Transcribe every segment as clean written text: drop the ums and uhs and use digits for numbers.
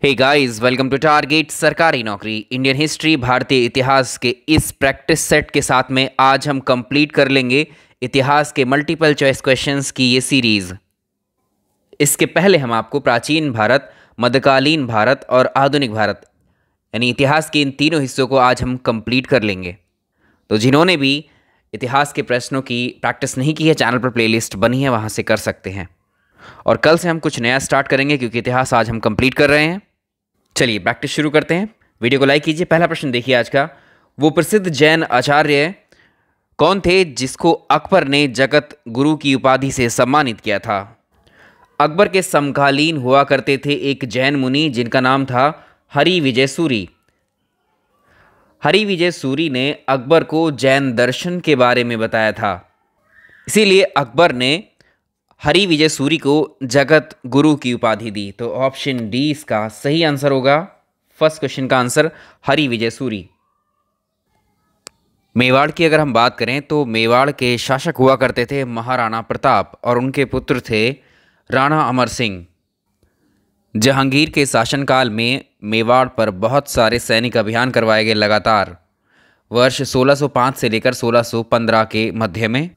Hey guys, welcome to target सरकारी नौकरी Indian history भारतीय इतिहास के इस प्रैक्टिस सेट के साथ में आज हम कंप्लीट कर लेंगे इतिहास के मल्टीपल चॉइस क्वेश्चंस की ये सीरीज। इसके पहले हम आपको प्राचीन भारत, मध्यकालीन भारत और आधुनिक भारत यानी इतिहास के इन तीनों हिस्सों को आज हम कंप्लीट कर लेंगे। तो जिन्होंने भी इतिहास के प्रश्नों की प्रैक्टिस नहीं की है, चैनल पर प्लेलिस्ट बनी है, वहाँ से कर सकते हैं। और कल से हम कुछ नया स्टार्ट करेंगे क्योंकि इतिहास आज हम कंप्लीट कर रहे हैं। चलिए प्रैक्टिस शुरू करते हैं। वीडियो को लाइक कीजिए। पहला प्रश्न देखिए आज का। वो प्रसिद्ध जैन आचार्य कौन थे जिसको अकबर ने जगत गुरु की उपाधि से सम्मानित किया था? अकबर के समकालीन हुआ करते थे एक जैन मुनि जिनका नाम था हरि विजय सूरी। हरि विजय सूरी ने अकबर को जैन दर्शन के बारे में बताया था, इसीलिए अकबर ने हरि विजय सूरी को जगत गुरु की उपाधि दी। तो ऑप्शन डी इसका सही आंसर होगा। फर्स्ट क्वेश्चन का आंसर हरि विजय सूरी। मेवाड़ की अगर हम बात करें तो मेवाड़ के शासक हुआ करते थे महाराणा प्रताप और उनके पुत्र थे राणा अमर सिंह। जहांगीर के शासनकाल में मेवाड़ पर बहुत सारे सैनिक अभियान करवाए गए लगातार वर्ष 1605 से लेकर 1615 के मध्य में।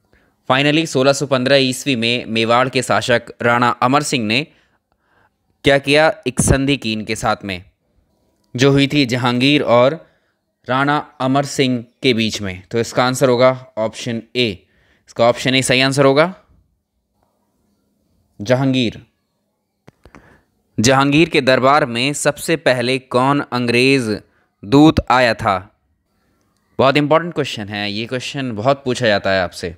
फाइनली 1615 ईस्वी में मेवाड़ के शासक राणा अमर सिंह ने क्या किया, एक संधि की इनके साथ में जो हुई थी जहांगीर और राणा अमर सिंह के बीच में। तो इसका आंसर होगा ऑप्शन ए। इसका ऑप्शन ए सही आंसर होगा। जहांगीर। जहांगीर के दरबार में सबसे पहले कौन अंग्रेज दूत आया था? बहुत इंपॉर्टेंट क्वेश्चन है ये। क्वेश्चन बहुत पूछा जाता है आपसे।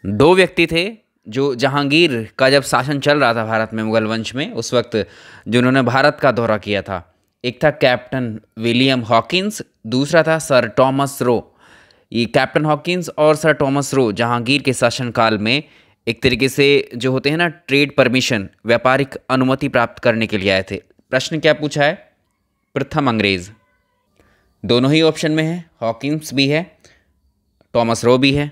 दो व्यक्ति थे जो जहांगीर का जब शासन चल रहा था भारत में, मुगल वंश में, उस वक्त जिन्होंने भारत का दौरा किया था। एक था कैप्टन विलियम हॉकिंस, दूसरा था सर टॉमस रो। ये कैप्टन हॉकिंस और सर टॉमस रो जहांगीर के शासनकाल में एक तरीके से जो होते हैं ना ट्रेड परमिशन, व्यापारिक अनुमति प्राप्त करने के लिए आए थे। प्रश्न क्या पूछा है? प्रथम अंग्रेज। दोनों ही ऑप्शन में है, हॉकिंस भी है, टॉमस रो भी है।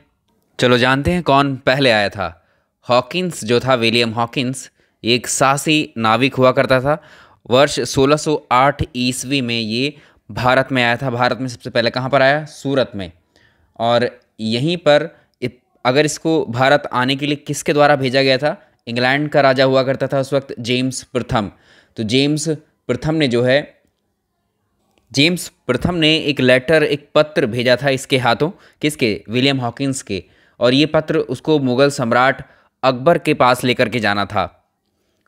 चलो जानते हैं कौन पहले आया था। हॉकिंस जो था, विलियम हॉकिंस, एक साहसी नाविक हुआ करता था। वर्ष 1608 ईस्वी में ये भारत में आया था। भारत में सबसे पहले कहाँ पर आया? सूरत में। और यहीं पर अगर इसको भारत आने के लिए किसके द्वारा भेजा गया था? इंग्लैंड का राजा हुआ करता था उस वक्त, जेम्स प्रथम। तो जेम्स प्रथम ने एक लेटर, एक पत्र भेजा था इसके हाथों। किसके? विलियम हॉकिंस के। और ये पत्र उसको मुग़ल सम्राट अकबर के पास लेकर के जाना था।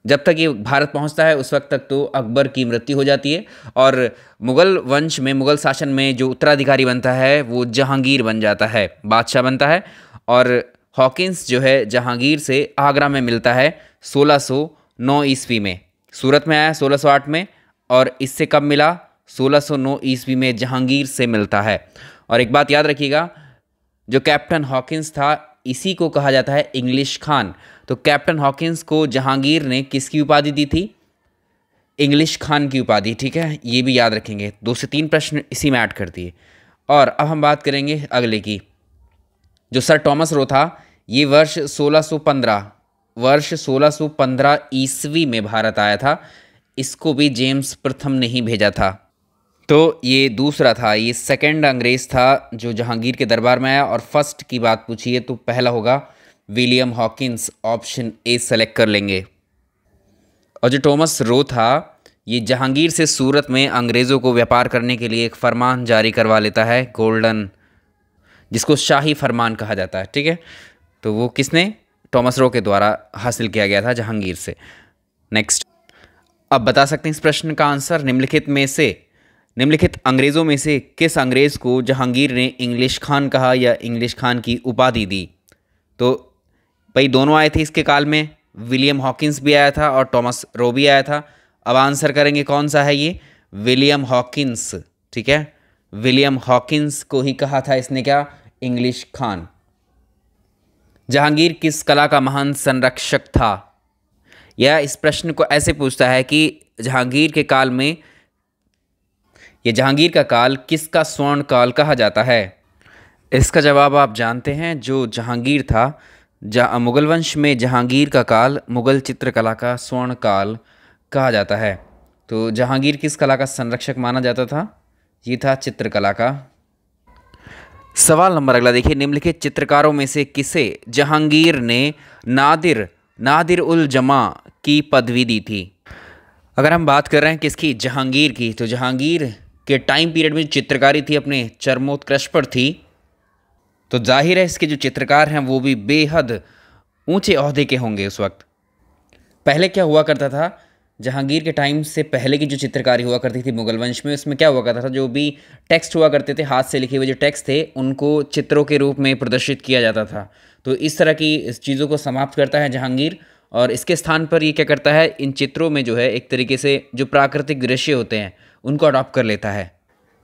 जब तक ये भारत पहुंचता है उस वक्त तक तो अकबर की मृत्यु हो जाती है और मुग़ल वंश में, मुग़ल शासन में जो उत्तराधिकारी बनता है वो जहांगीर बन जाता है, बादशाह बनता है। और हॉकिंस जो है जहांगीर से आगरा में मिलता है 1609 ईस्वी में। सूरत में आया 1608 में और इससे कब मिला? 1609 ईस्वी में जहांगीर से मिलता है। और एक बात याद रखिएगा, जो कैप्टन हॉकिंस था इसी को कहा जाता है इंग्लिश खान। तो कैप्टन हॉकिंस को जहांगीर ने किसकी उपाधि दी थी? इंग्लिश खान की उपाधि। ठीक है, ये भी याद रखेंगे। 2 से 3 प्रश्न इसी में ऐड कर दिए। और अब हम बात करेंगे अगले की। जो सर टॉमस रो था, ये वर्ष 1615 ईस्वी में भारत आया था। इसको भी जेम्स प्रथम ने ही भेजा था। तो ये दूसरा था, ये सेकंड अंग्रेज था जो जहांगीर के दरबार में आया। और फर्स्ट की बात पूछी है तो पहला होगा William Hawkins. Option A select कर लेंगे। और जो टॉमस रो था, ये जहांगीर से सूरत में अंग्रेज़ों को व्यापार करने के लिए एक फरमान जारी करवा लेता है, गोल्डन, जिसको शाही फरमान कहा जाता है। ठीक है, तो वो किसने? टॉमस रो के द्वारा हासिल किया गया था जहांगीर से। नेक्स्ट, अब बता सकते हैं इस प्रश्न का आंसर। निम्नलिखित अंग्रेज़ों में से किस अंग्रेज़ को जहांगीर ने इंग्लिश खान कहा या इंग्लिश खान की उपाधि दी? तो भाई दोनों आए थे इसके काल में, विलियम हॉकिंस भी आया था और टॉमस रो भी आया था। अब आंसर करेंगे कौन सा है ये? William Hawkins. ठीक है, विलियम हॉकिंस को ही कहा था इसने क्या? इंग्लिश खान। जहांगीर किस कला का महान संरक्षक था? या इस प्रश्न को ऐसे पूछता है कि जहांगीर के काल में, ये जहांगीर का काल किसका स्वर्ण काल कहा जाता है? इसका जवाब आप जानते हैं। जो जहांगीर था, मुगल वंश में जहांगीर का काल मुगल चित्रकला का स्वर्ण काल कहा जाता है। तो जहांगीर किस कला का संरक्षक माना जाता था? ये था चित्रकला का। सवाल नंबर अगला देखिए, निम्नलिखित चित्रकारों में से किसे जहांगीर ने नादिर उल जमा की पदवी दी थी? अगर हम बात कर रहे हैं किसकी, जहांगीर की, तो जहांगीर के टाइम पीरियड में चित्रकारी थी अपने चरमोत्कर्ष पर थी। तो जाहिर है इसके जो चित्रकार हैं वो भी बेहद ऊंचे ओहदे के होंगे उस वक्त। पहले क्या हुआ करता था, जहांगीर के टाइम से पहले की जो चित्रकारी हुआ करती थी मुगल वंश में, उसमें क्या हुआ करता था, जो भी टेक्स्ट हुआ करते थे, हाथ से लिखे हुए जो टेक्स्ट थे, उनको चित्रों के रूप में प्रदर्शित किया जाता था। तो इस तरह की इस चीज़ों को समाप्त करता है जहांगीर, और इसके स्थान पर ये क्या करता है, इन चित्रों में जो है एक तरीके से जो प्राकृतिक दृश्य होते हैं उनको अडॉप्ट कर लेता है।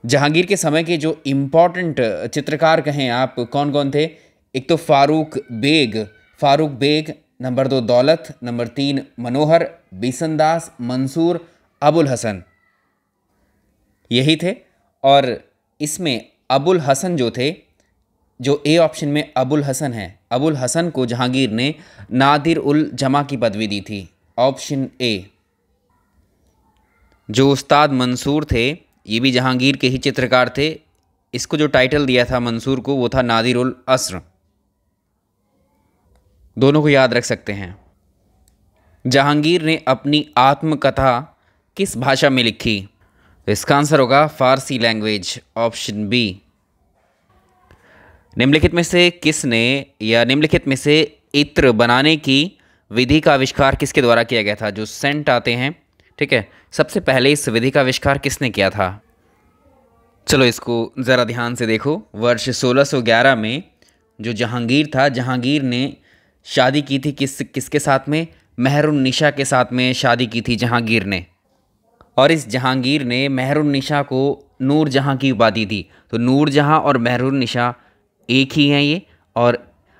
जहांगीर के समय के जो इम्पॉर्टेंट चित्रकार कहें आप, कौन कौन थे? एक तो फारूक बेग, नंबर 2 दौलत, नंबर 3 मनोहर, बिसनदास, मंसूर, अबुल हसन, यही थे। और इसमें अबुल हसन जो थे, जो ए ऑप्शन में अबुल हसन है, अबुल हसन को जहांगीर ने नादिर उल जमा की पदवी दी थी, ऑप्शन ए। जो उस्ताद मंसूर थे, ये भी जहांगीर के ही चित्रकार थे। इसको जो टाइटल दिया था मंसूर को, वो था नादिर उल अस्र। दोनों को याद रख सकते हैं। जहांगीर ने अपनी आत्मकथा किस भाषा में लिखी? तो इसका आंसर होगा फारसी लैंग्वेज, ऑप्शन बी। निम्नलिखित में से इत्र बनाने की विधि का आविष्कार किसके द्वारा किया गया था? जो सेंट आते हैं, ठीक है, सबसे पहले इस विधि का आविष्कार किसने किया था? चलो इसको ज़रा ध्यान से देखो। वर्ष 1611 में जो जहांगीर था, जहांगीर ने शादी की थी किसके साथ में? मेहरुन्निसा के साथ में शादी की थी जहांगीर ने। और इस जहांगीर ने मेहरुन्निसा को नूरजहां की उपाधि दी। तो नूरजहां और मेहरुन्निसा एक ही हैं ये। और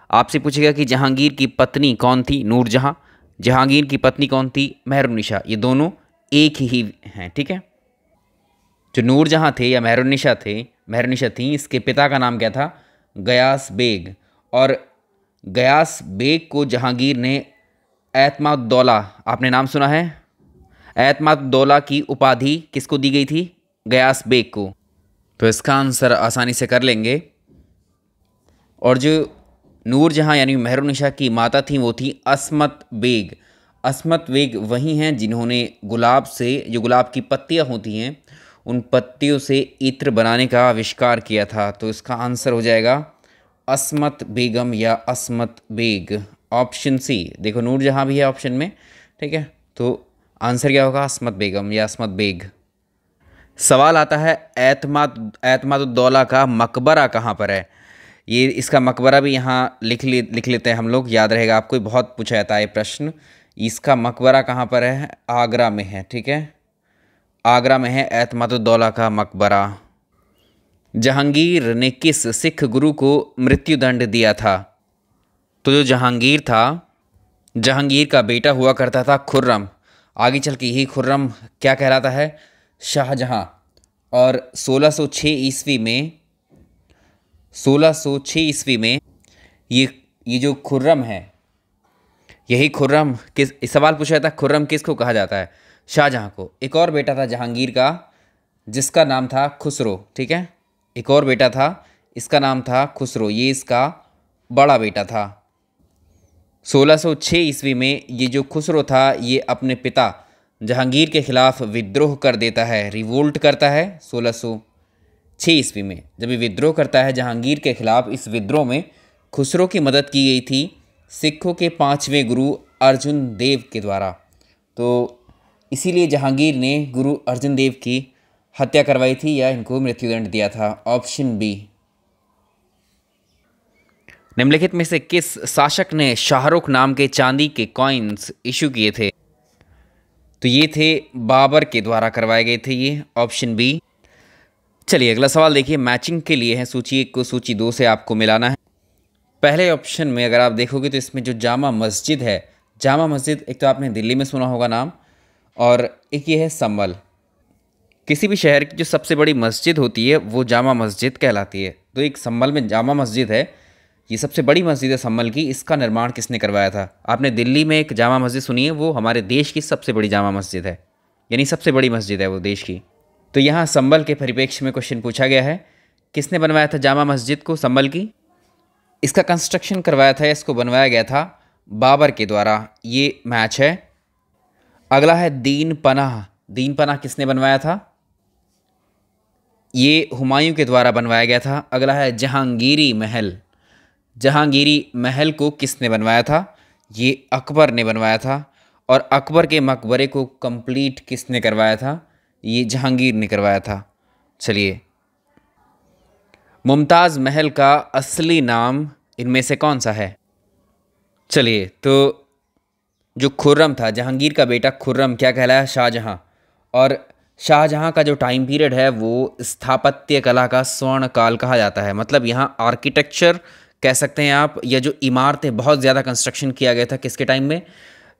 आपसे पूछेगा कि जहांगीर की पत्नी कौन थी? नूरजहां। जहांगीर की पत्नी कौन थी? मेहरुन्निसा। ये दोनों एक ही हैं, ठीक है। जो नूरजहां थे या मेहरुन्निसा थी, इसके पिता का नाम क्या था? गयास बेग। और गयास बेग को जहांगीर ने एतमादुद्दौला, आपने नाम सुना है? एतमादुद्दौला की उपाधि किसको दी गई थी? गयास बेग को। तो इसका आंसर आसानी से कर लेंगे। और जो नूरजहां यानी मेहरुन्निसा की माता थी वो थी अस्मत बेग। अस्मत बेग वही हैं जिन्होंने गुलाब से, जो गुलाब की पत्तियां होती हैं, उन पत्तियों से इत्र बनाने का आविष्कार किया था। तो इसका आंसर हो जाएगा अस्मत बेगम या अस्मत बेग, ऑप्शन सी। देखो नूरजहां भी है ऑप्शन में, ठीक है, तो आंसर क्या होगा? अस्मत बेगम या अस्मत बेग। सवाल आता है एतमादुद्दौला का मकबरा कहाँ पर है? ये इसका मकबरा भी यहाँ लिख लेते हैं हम लोग, याद रहेगा आपको, बहुत पूछा जाता है ये प्रश्न। इसका मकबरा कहाँ पर है? आगरा में है, ठीक है, आगरा में है एतमादुद्दौला का मकबरा। जहांगीर ने किस सिख गुरु को मृत्युदंड दिया था? तो जो जहांगीर था, जहांगीर का बेटा हुआ करता था खुर्रम। आगे चल के यही खुर्रम क्या कहलाता है? शाहजहां। और 1606 ईस्वी में ये जो खुर्रम है, यही खुर्रम किस, इस सवाल पूछा जाता है खुर्रम किसको कहा जाता है? शाहजहां को। एक और बेटा था जहांगीर का जिसका नाम था खुसरो, ठीक है, एक और बेटा था, इसका नाम था खुसरो, ये इसका बड़ा बेटा था। 1606 ईस्वी में ये जो खुसरो था, ये अपने पिता जहांगीर के खिलाफ विद्रोह कर देता है, रिवोल्ट करता है 1606 ईस्वी में। जब ये विद्रोह करता है जहांगीर के खिलाफ, इस विद्रोह में खुसरो की मदद की गई थी सिखों के 5वें गुरु अर्जुन देव के द्वारा। तो इसीलिए जहांगीर ने गुरु अर्जुन देव की हत्या करवाई थी या इनको मृत्युदंड दिया था, ऑप्शन बी। निम्नलिखित में से किस शासक ने शाहरुख नाम के चांदी के कॉइन्स इशू किए थे? तो ये थे बाबर के द्वारा करवाए गए थे, ये ऑप्शन बी। चलिए अगला सवाल देखिए, मैचिंग के लिए है, सूची 1 को सूची 2 से आपको मिलाना है। पहले ऑप्शन में अगर आप देखोगे तो इसमें जो जामा मस्जिद है, जामा मस्जिद एक तो आपने दिल्ली में सुना होगा नाम, और एक ये है संभल। किसी भी शहर की जो सबसे बड़ी मस्जिद होती है वो जामा मस्जिद कहलाती है। तो एक संभल में जामा मस्जिद है, ये सबसे बड़ी मस्जिद है संभल की। इसका निर्माण किसने करवाया था? आपने दिल्ली में एक जामा मस्जिद सुनी है, वो हमारे देश की सबसे बड़ी जामा मस्जिद है। यानी सबसे बड़ी मस्जिद है वो देश की। तो यहाँ संभल के परिप्रेक्ष्य में क्वेश्चन पूछा गया है, किसने बनवाया था जामा मस्जिद को संभल की? इसका कंस्ट्रक्शन करवाया था, इसको बनवाया गया था बाबर के द्वारा। ये मैच है। अगला है दीन पनाह। दीन पनाह किसने बनवाया था? ये हुमायूं के द्वारा बनवाया गया था। अगला है जहांगीरी महल। जहांगीरी महल को किसने बनवाया था? ये अकबर ने बनवाया था। और अकबर के मकबरे को कंप्लीट किसने करवाया था? ये जहांगीर ने करवाया था। चलिए, मुमताज़ महल का असली नाम इनमें से कौन सा है? चलिए, तो जो खुर्रम था, जहांगीर का बेटा खुर्रम क्या कहलाया? शाहजहां। और शाहजहां का जो टाइम पीरियड है वो स्थापत्य कला का स्वर्ण काल कहा जाता है। मतलब यहाँ आर्किटेक्चर कह सकते हैं आप, या जो इमारतें बहुत ज़्यादा कंस्ट्रक्शन किया गया था किसके टाइम में?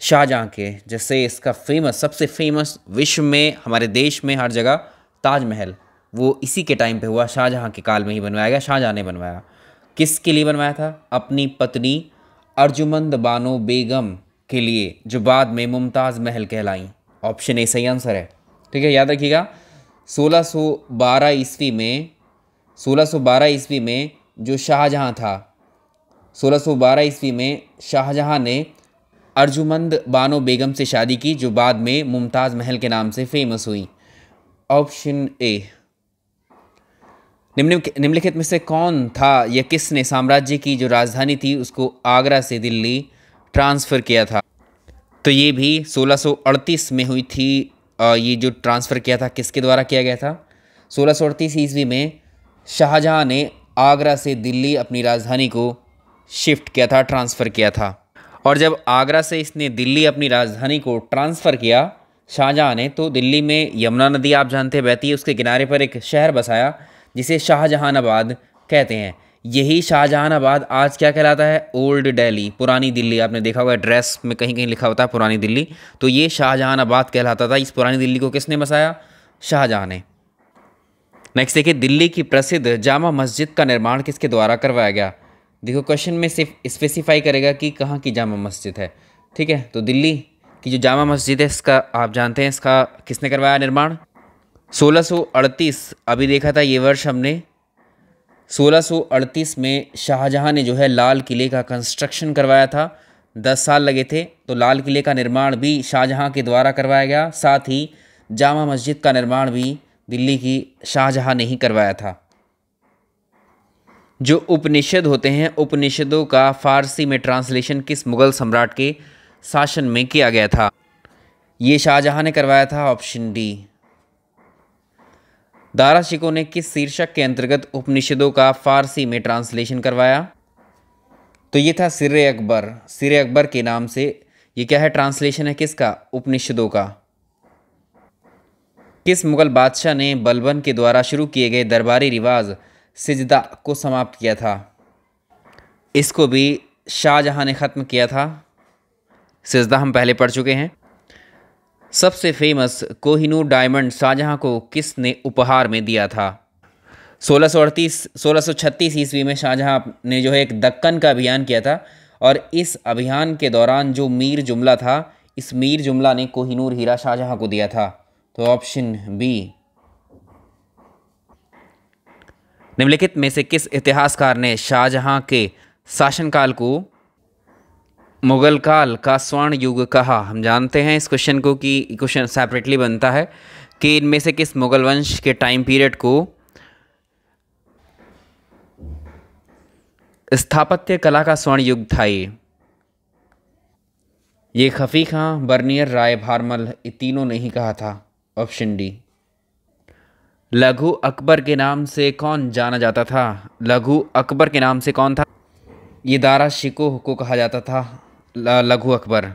शाहजहां के। जैसे इसका फेमस, सबसे फेमस विश्व में, हमारे देश में हर जगह ताजमहल, वो इसी के टाइम पे हुआ, शाहजहां के काल में ही बनवाया गया। शाहजहां ने बनवाया। किसके लिए बनवाया था? अपनी पत्नी अर्जुमंद बानो बेगम के लिए, जो बाद में मुमताज़ महल कहलाई। ऑप्शन ए सही आंसर है। ठीक है, याद रखिएगा। 1612 ईस्वी में 1612 ईस्वी में जो शाहजहां था, 1612 ईस्वी में शाहजहां ने अर्जुमंद बानो बेगम से शादी की, जो बाद में मुमताज़ महल के नाम से फेमस हुई। Option A. निम्नलिखित में से कौन था या किसने साम्राज्य की जो राजधानी थी उसको आगरा से दिल्ली ट्रांसफ़र किया था? तो ये भी 1638 में हुई थी। ये जो ट्रांसफ़र किया था किसके द्वारा किया गया था? 1638 ईस्वी में शाहजहां ने आगरा से दिल्ली अपनी राजधानी को शिफ्ट किया था, ट्रांसफ़र किया था। और जब आगरा से इसने दिल्ली अपनी राजधानी को ट्रांसफ़र किया शाहजहां ने, तो दिल्ली में यमुना नदी आप जानते हैं बहती है, उसके किनारे पर एक शहर बसाया जिसे शाहजहानाबाद कहते हैं। यही शाहजहानाबाद आज क्या कहलाता है? ओल्ड दिल्ली, पुरानी दिल्ली। आपने देखा होगा एड्रेस में कहीं कहीं लिखा होता है पुरानी दिल्ली, तो ये शाहजहानाबाद कहलाता था। इस पुरानी दिल्ली को किसने बसाया? शाहजहां ने। नेक्स्ट देखिए, दिल्ली की प्रसिद्ध जामा मस्जिद का निर्माण किसके द्वारा करवाया गया? देखो, क्वेश्चन में सिर्फ स्पेसिफाई करेगा कि कहाँ की जामा मस्जिद है। ठीक है, तो दिल्ली की जो जामा मस्जिद है इसका आप जानते हैं, इसका किसने करवाया निर्माण? 1638। अभी देखा था ये वर्ष हमने। 1638 में शाहजहां ने जो है लाल किले का कंस्ट्रक्शन करवाया था। 10 साल लगे थे। तो लाल किले का निर्माण भी शाहजहां के द्वारा करवाया गया। साथ ही जामा मस्जिद का निर्माण भी दिल्ली की शाहजहां ने ही करवाया था। जो उपनिषद होते हैं, उपनिषदों का फारसी में ट्रांसलेशन किस मुगल सम्राट के शासन में किया गया था? ये शाहजहां ने करवाया था। Option D. दारा शिकोह ने किस शीर्षक के अंतर्गत उपनिषदों का फारसी में ट्रांसलेशन करवाया? तो ये था सिर्रे अकबर। सिर्रे अकबर के नाम से ये क्या है? ट्रांसलेशन है किसका? उपनिषदों का। किस मुगल बादशाह ने बलबन के द्वारा शुरू किए गए दरबारी रिवाज सिजदा को समाप्त किया था? इसको भी शाहजहां ने ख़त्म किया था। सिजदा हम पहले पढ़ चुके हैं। सबसे फेमस कोहिनूर डायमंड शाहजहां को किसने उपहार में दिया था? 1636 ईस्वी में शाहजहां ने जो है एक दक्कन का अभियान किया था, और इस अभियान के दौरान जो मीर जुमला था, इस मीर जुमला ने कोहिनूर हीरा शाहजहां को दिया था। तो ऑप्शन बी। निम्नलिखित में से किस इतिहासकार ने शाहजहां के शासनकाल को मुगल काल का स्वर्ण युग कहा? हम जानते हैं इस क्वेश्चन को कि क्वेश्चन सेपरेटली बनता है कि इनमें से किस मुगल वंश के टाइम पीरियड को स्थापत्य कला का स्वर्ण युग था? ये खफी खां, बर्नियर, राय, भारमल, ये तीनों ने ही कहा था। Option D. लघु अकबर के नाम से कौन जाना जाता था? लघु अकबर के नाम से कौन था? ये दारा शिकोह को कहा जाता था लघु अकबर।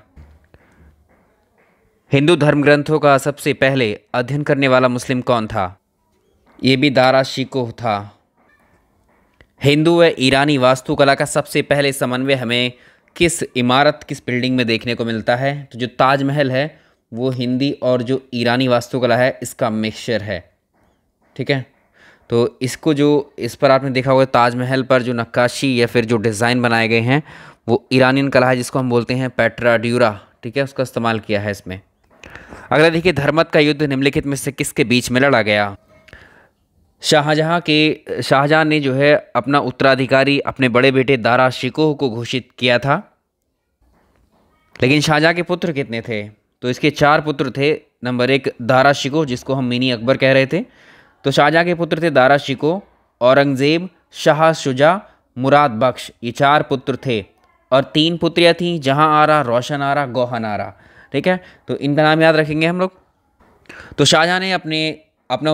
हिंदू धर्म ग्रंथों का सबसे पहले अध्ययन करने वाला मुस्लिम कौन था? ये भी दारा शिकोह था। हिंदू व ईरानी वास्तुकला का सबसे पहले समन्वय हमें किस इमारत, किस बिल्डिंग में देखने को मिलता है? तो जो ताजमहल है वो हिंदी और जो ईरानी वास्तुकला है इसका मिक्सचर है। ठीक है, तो इसको जो इस पर आपने देखा होगा ताजमहल पर जो नक्काशी या फिर जो डिज़ाइन बनाए गए हैं वो ईरानियन कला है, जिसको हम बोलते हैं पेट्रा ड्यूरा। ठीक है, उसका इस्तेमाल किया है इसमें। अगला देखिए, धर्मत का युद्ध निम्नलिखित में से किसके बीच में लड़ा गया? शाहजहां ने जो है अपना उत्तराधिकारी अपने बड़े बेटे दारा शिकोह को घोषित किया था, लेकिन शाहजहां के पुत्र कितने थे? तो इसके 4 पुत्र थे। नंबर 1 दारा शिकोह, जिसको हम मिनी अकबर कह रहे थे। तो शाहजहां के पुत्र थे दारा शिकोह, औरंगजेब, शाह शुजा, मुराद बख्श, ये 4 पुत्र थे। और 3 पुत्रियां थीं, जहां आरा, रोशन आरा, गौहन आरा। ठीक है, तो इनका नाम याद रखेंगे हम लोग। तो शाहजहां ने अपना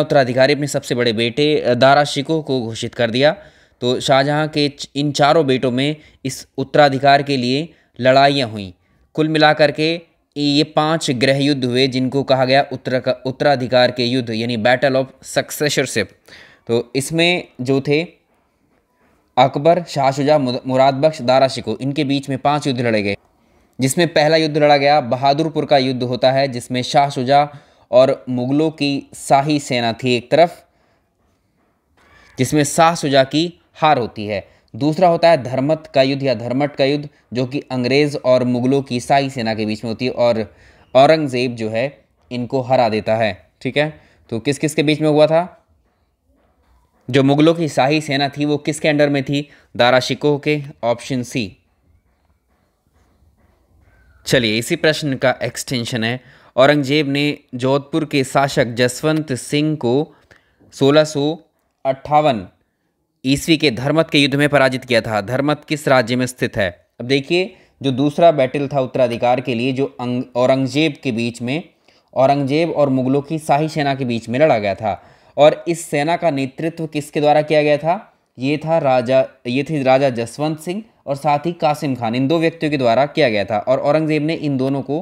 उत्तराधिकारी अपने सबसे बड़े बेटे दारा शिकोह को घोषित कर दिया। तो शाहजहां के इन चारों बेटों में इस उत्तराधिकार के लिए लड़ाइयाँ हुई। कुल मिलाकर के ये 5 गृह युद्ध हुए, जिनको कहा गया उत्तराधिकार के युद्ध, यानी बैटल ऑफ सक्सेसरशिप। तो इसमें जो थे अकबर, शाह शुजा, मुराद बख्श, दारा शिकोह, इनके बीच में 5 युद्ध लड़े गए, जिसमें पहला युद्ध लड़ा गया बहादुरपुर का युद्ध होता है, जिसमें शाह शुजा और मुगलों की शाही सेना थी एक तरफ, जिसमें शाह शुजा की हार होती है। दूसरा होता है धर्मत का युद्ध या धर्मट का युद्ध, जो कि अंग्रेज़ और मुगलों की शाही सेना के बीच में होती है, और औरंगज़ेब जो है इनको हरा देता है। ठीक है, तो किस किस के बीच में हुआ था? जो मुगलों की शाही सेना थी वो किसके अंडर में थी? दारा शिकोह के, ऑप्शन सी। चलिए, इसी प्रश्न का एक्सटेंशन है। औरंगजेब ने जोधपुर के शासक जसवंत सिंह को 1658 ईस्वी के धर्मत के युद्ध में पराजित किया था। धर्मत किस राज्य में स्थित है? अब देखिए, जो दूसरा बैटल था उत्तराधिकार के लिए, जो औरंगजेब के बीच में, औरंगजेब और मुगलों की शाही सेना के बीच में लड़ा गया था, और इस सेना का नेतृत्व किसके द्वारा किया गया था? ये थे राजा जसवंत सिंह और साथ ही कासिम खान, इन 2 व्यक्तियों के द्वारा किया गया था, और औरंगजेब ने इन दोनों को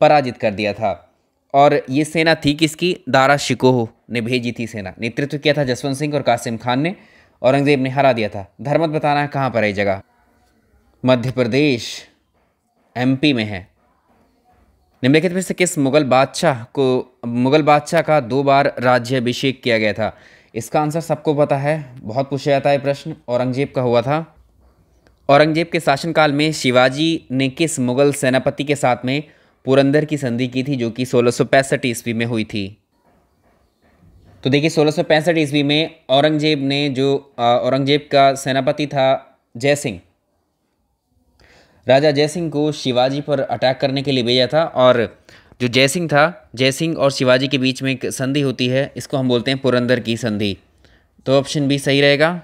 पराजित कर दिया था। और ये सेना थी किसकी? दारा शिकोह ने भेजी थी सेना। नेतृत्व किया था जसवंत सिंह और कासिम खान ने। औरंगजेब ने हरा दिया था। धर्मत बताना है कहाँ पर है जगह? मध्य प्रदेश, MP में है। निम्नलिखित में से किस मुगल बादशाह का 2 बार राज्याभिषेक किया गया था? इसका आंसर सबको पता है, बहुत पूछा जाता है प्रश्न। औरंगजेब का हुआ था। औरंगजेब के शासनकाल में शिवाजी ने किस मुगल सेनापति के साथ में पुरंदर की संधि की थी, जो कि 1665 ईस्वी में हुई थी? तो देखिए, 1665 ईस्वी में औरंगजेब का सेनापति था जयसिंह। राजा जयसिंह को शिवाजी पर अटैक करने के लिए भेजा था, और जो जयसिंह और शिवाजी के बीच में एक संधि होती है, इसको हम बोलते हैं पुरंदर की संधि। तो ऑप्शन बी सही रहेगा।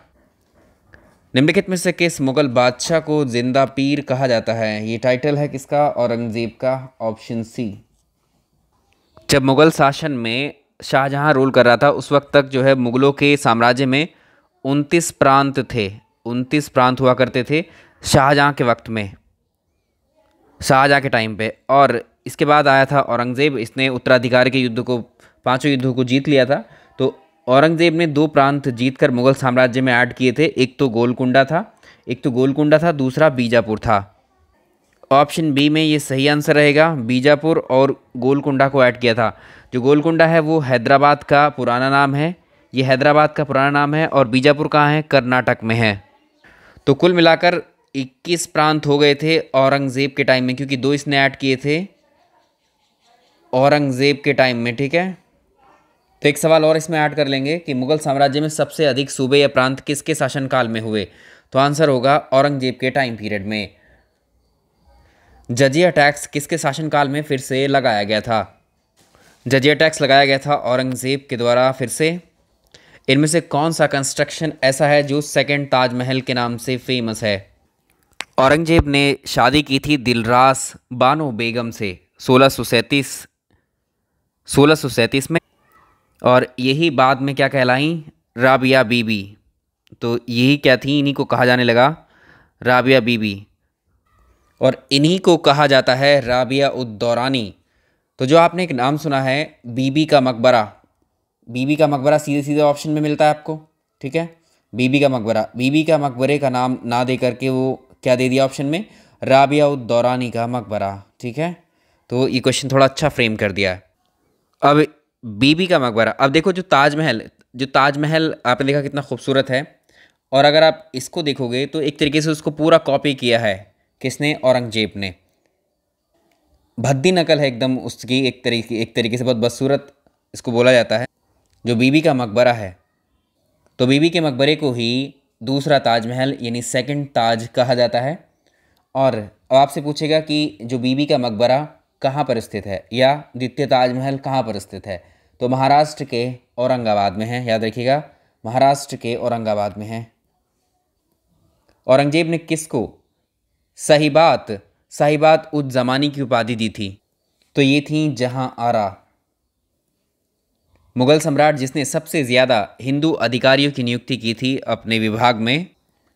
निम्नलिखित में से किस मुगल बादशाह को जिंदा पीर कहा जाता है? ये टाइटल है किसका? औरंगजेब का, ऑप्शन सी। जब मुगल शासन में शाहजहां रूल कर रहा था, उस वक्त तक जो है मुगलों के साम्राज्य में 29 प्रांत थे। 29 प्रांत हुआ करते थे शाहजहां के वक्त में, शाहजहां के टाइम पे। और इसके बाद आया था औरंगज़ेब। इसने उत्तराधिकार के युद्ध को, 5 युद्धों को जीत लिया था। तो औरंगज़ेब ने 2 प्रांत जीतकर मुगल साम्राज्य में ऐड किए थे। एक तो गोलकुंडा था, दूसरा बीजापुर था। ऑप्शन बी में ये सही आंसर रहेगा। बीजापुर और गोलकुंडा को ऐड किया था। जो गोलकुंडा है वो हैदराबाद का पुराना नाम है, ये हैदराबाद का पुराना नाम है, और बीजापुर कहाँ है? कर्नाटक में है। तो कुल मिलाकर 21 प्रांत हो गए थे औरंगज़ेब के टाइम में, क्योंकि 2 इसने ऐड किए थे औरंगज़ेब के टाइम में। ठीक है, तो एक सवाल और इसमें ऐड कर लेंगे कि मुगल साम्राज्य में सबसे अधिक सूबे या प्रांत किसके शासनकाल में हुए? तो आंसर होगा औरंगज़ेब के टाइम पीरियड में। जजिया टैक्स किसके शासनकाल में फिर से लगाया गया था? जजिया टैक्स लगाया गया था औरंगज़ेब के द्वारा फिर से। इनमें से कौन सा कंस्ट्रक्शन ऐसा है जो सेकंड ताजमहल के नाम से फेमस है? औरंगजेब ने शादी की थी दिलरास बानो बेगम से 1637 में, और यही बाद में क्या कहलाई? राबिया बीबी। तो यही क्या थी? इन्हीं को कहा जाने लगा राबिया बीबी, और इन्हीं को कहा जाता है राबिया उद दौरानी। तो जो आपने एक नाम सुना है बीबी का मकबरा, बीबी का मकबरा सीधे सीधे ऑप्शन में मिलता है आपको। ठीक है, बीबी का मकबरा, बीबी का मकबरे का नाम ना दे करके वो क्या दे दिया ऑप्शन में? राबिया उद दौरानी का मकबरा। ठीक है, तो ये क्वेश्चन थोड़ा अच्छा फ्रेम कर दिया है। अब बीबी का मकबरा, अब देखो जो ताजमहल आपने देखा कितना खूबसूरत है, और अगर आप इसको देखोगे तो एक तरीके से उसको पूरा कॉपी किया है किसने? औरंगजेब ने। भद्दी नकल है एकदम उसकी, एक तरीके से बहुत बदसूरत इसको बोला जाता है, जो बीबी का मकबरा है। तो बीबी के मकबरे को ही दूसरा ताजमहल यानी सेकंड ताज कहा जाता है। और अब आपसे पूछेगा कि जो बीबी का मकबरा कहाँ पर स्थित है या द्वितीय ताजमहल कहाँ पर स्थित है, तो महाराष्ट्र के औरंगाबाद में है। याद रखिएगा, महाराष्ट्र के औरंगाबाद में है। औरंगजेब ने किसको साहिबात साहिबात उज जमानी की उपाधि दी थी? तो ये थी जहां आरा। मुगल सम्राट जिसने सबसे ज़्यादा हिंदू अधिकारियों की नियुक्ति की थी अपने विभाग में।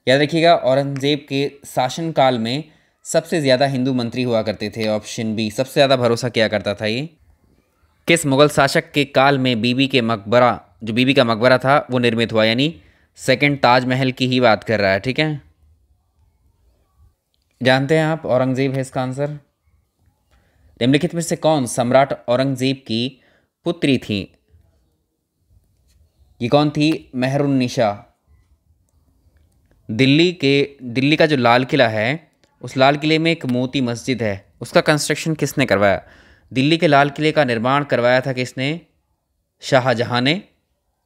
याद रखिएगा, औरंगजेब के शासनकाल में सबसे ज़्यादा हिंदू मंत्री हुआ करते थे। ऑप्शन बी, सबसे ज़्यादा भरोसा किया करता था ये। किस मुगल शासक के काल में बीबी के मकबरा, जो बीबी का मकबरा था वो निर्मित हुआ? यानी सेकंड ताजमहल की ही बात कर रहा है। ठीक है, जानते हैं आप औरंगजेब है इसका आंसर। निम्नलिखित में से कौन सम्राट औरंगजेब की पुत्री थी? ये कौन थी? मेहरुन्निसा। दिल्ली का जो लाल किला है, उस लाल किले में एक मोती मस्जिद है, उसका कंस्ट्रक्शन किसने करवाया? दिल्ली के लाल किले का निर्माण करवाया था किसने? शाहजहां ने।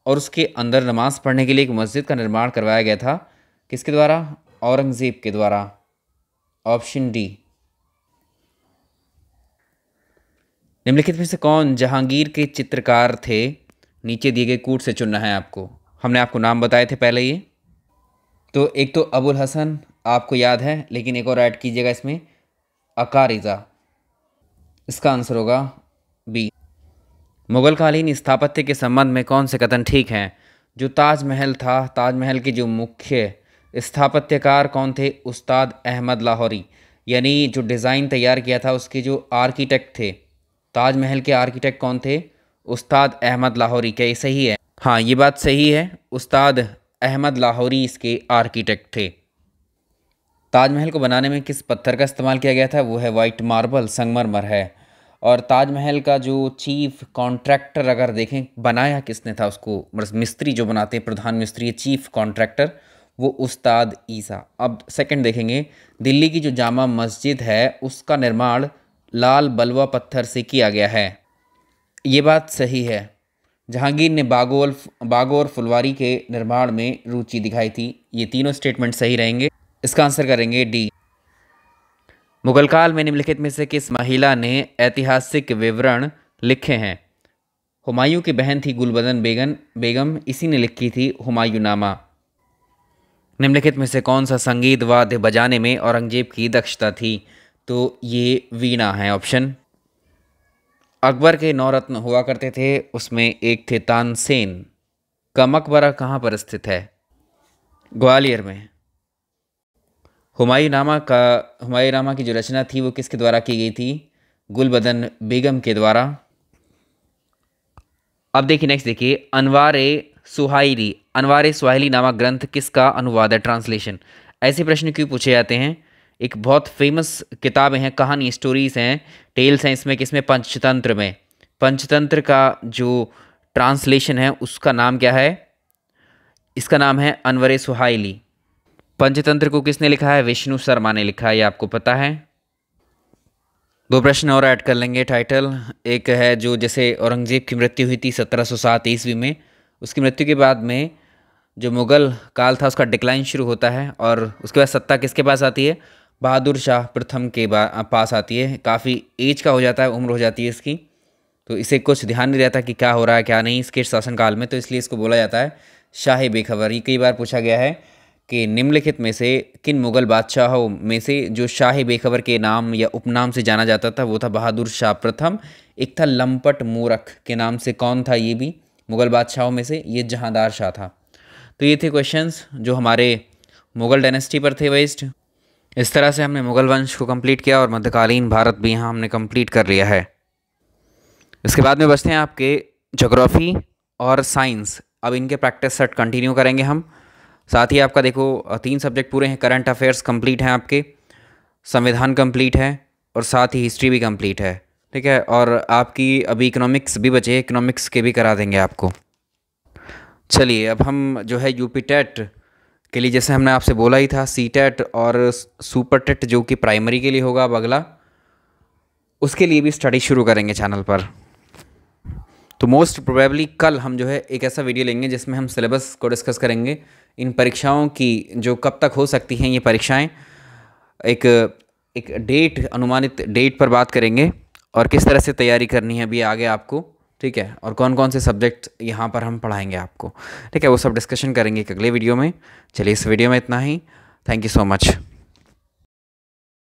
और उसके अंदर नमाज पढ़ने के लिए एक मस्जिद का निर्माण करवाया गया था, किसके द्वारा? औरंगजेब के द्वारा। Option D. निम्नलिखित में से कौन जहांगीर के चित्रकार थे? नीचे दिए गए कूट से चुनना है आपको। हमने आपको नाम बताए थे पहले ये। तो एक तो अबुल हसन आपको याद है, लेकिन एक और ऐड कीजिएगा इसमें, अकारिजा। इसका आंसर होगा बी। मुगलकालीन स्थापत्य के संबंध में कौन से कथन ठीक हैं? जो ताजमहल था, ताजमहल के जो मुख्य स्थापत्यकार कौन थे? उस्ताद अहमद लाहौरी। यानी जो डिज़ाइन तैयार किया था उसके जो आर्किटेक्ट थे, ताजमहल के आर्किटेक्ट कौन थे? उस्ताद अहमद लाहौरी। क्या ये सही है? हाँ, ये बात सही है, उस्ताद अहमद लाहौरी इसके आर्किटेक्ट थे। ताजमहल को बनाने में किस पत्थर का इस्तेमाल किया गया था? वो है वाइट मार्बल, संगमरमर है। और ताजमहल का जो चीफ कॉन्ट्रैक्टर अगर देखें, बनाया किसने था उसको? मतलब मिस्त्री जो बनाते हैं, प्रधान मिस्त्री, चीफ कॉन्ट्रैक्टर, वो उस्ताद ईसा। अब सेकंड देखेंगे, दिल्ली की जो जामा मस्जिद है उसका निर्माण लाल बलुआ पत्थर से किया गया है। ये बात सही है। जहांगीर ने बागो और फुलवारी के निर्माण में रुचि दिखाई थी। ये तीनों स्टेटमेंट सही रहेंगे। इसका आंसर करेंगे डी। मुगल काल में निम्नलिखित में से किस महिला ने ऐतिहासिक विवरण लिखे हैं? हुमायूं की बहन थी गुलबदन बेगम, इसी ने लिखी थी हुमायूंनामा। निम्नलिखित में से कौन सा संगीत वाद्य बजाने में औरंगजेब की दक्षता थी? तो ये वीणा है ऑप्शन। अकबर के 9 रत्न हुआ करते थे, उसमें एक थे तानसेन। का मकबरा कहाँ पर स्थित है? ग्वालियर में। हुमायूंनामा की जो रचना थी वो किसके द्वारा की गई थी? गुलबदन बेगम के द्वारा। अब देखिए नेक्स्ट, देखिए अनवारे सुहाइली नामक ग्रंथ किसका अनुवाद है? ट्रांसलेशन। ऐसे प्रश्न क्यों पूछे जाते हैं? एक बहुत फेमस किताबें हैं, कहानी, स्टोरीज हैं, टेल्स हैं इसमें, किसमें? पंचतंत्र में। पंचतंत्र का जो ट्रांसलेशन है उसका नाम क्या है? इसका नाम है अनवरे सुहाइली। पंचतंत्र को किसने लिखा है? विष्णु शर्मा ने लिखा है, ये आपको पता है। 2 प्रश्न और ऐड कर लेंगे टाइटल। एक है जो जैसे औरंगजेब की मृत्यु हुई थी 1707 ईस्वी में, उसकी मृत्यु के बाद में जो मुगल काल था उसका डिक्लाइन शुरू होता है, और उसके बाद सत्ता किसके पास आती है? बहादुर शाह प्रथम के पास आती है। काफ़ी एज का हो जाता है, उम्र हो जाती है इसकी, तो इसे कुछ ध्यान नहीं रहता कि क्या हो रहा है क्या नहीं इसके शासनकाल में, तो इसलिए इसको बोला जाता है शाह बेखबर। ये कई बार पूछा गया है कि निम्नलिखित में से किन मुगल बादशाहों में से जो शाह बेखबर के नाम या उपनाम से जाना जाता था वो था बहादुर शाह प्रथम। एक था लंपट मूरख के नाम से, कौन था ये भी मुगल बादशाहों में से? ये जहांदार शाह था। तो ये थे क्वेश्चंस जो हमारे मुगल डायनेस्टी पर थे बेस्ड। इस तरह से हमने मुगल वंश को कंप्लीट किया और मध्यकालीन भारत भी यहाँ हमने कंप्लीट कर लिया है। इसके बाद में बचते हैं आपके ज्योग्राफी और साइंस। अब इनके प्रैक्टिस सेट कंटिन्यू करेंगे हम। साथ ही आपका देखो 3 सब्जेक्ट पूरे हैं, करंट अफेयर्स कंप्लीट हैं आपके, संविधान कंप्लीट है, और साथ ही हिस्ट्री भी कंप्लीट है। ठीक है, और आपकी अभी इकोनॉमिक्स भी बचे, इकोनॉमिक्स के भी करा देंगे आपको। चलिए अब हम जो है यूपी टेट के लिए, जैसे हमने आपसे बोला ही था, सी टेट और सुपर टेट जो कि प्राइमरी के लिए होगा अब अगला, उसके लिए भी स्टडी शुरू करेंगे चैनल पर। तो मोस्ट प्रोबेबली कल हम जो है एक ऐसा वीडियो लेंगे जिसमें हम सिलेबस को डिस्कस करेंगे, इन परीक्षाओं की जो कब तक हो सकती हैं ये परीक्षाएं, एक एक डेट, अनुमानित डेट पर बात करेंगे और किस तरह से तैयारी करनी है अभी आगे आपको, ठीक है, और कौन कौन से सब्जेक्ट यहाँ पर हम पढ़ाएंगे आपको, ठीक है, वो सब डिस्कशन करेंगे एक अगले वीडियो में। चलिए इस वीडियो में इतना ही। Thank you so much.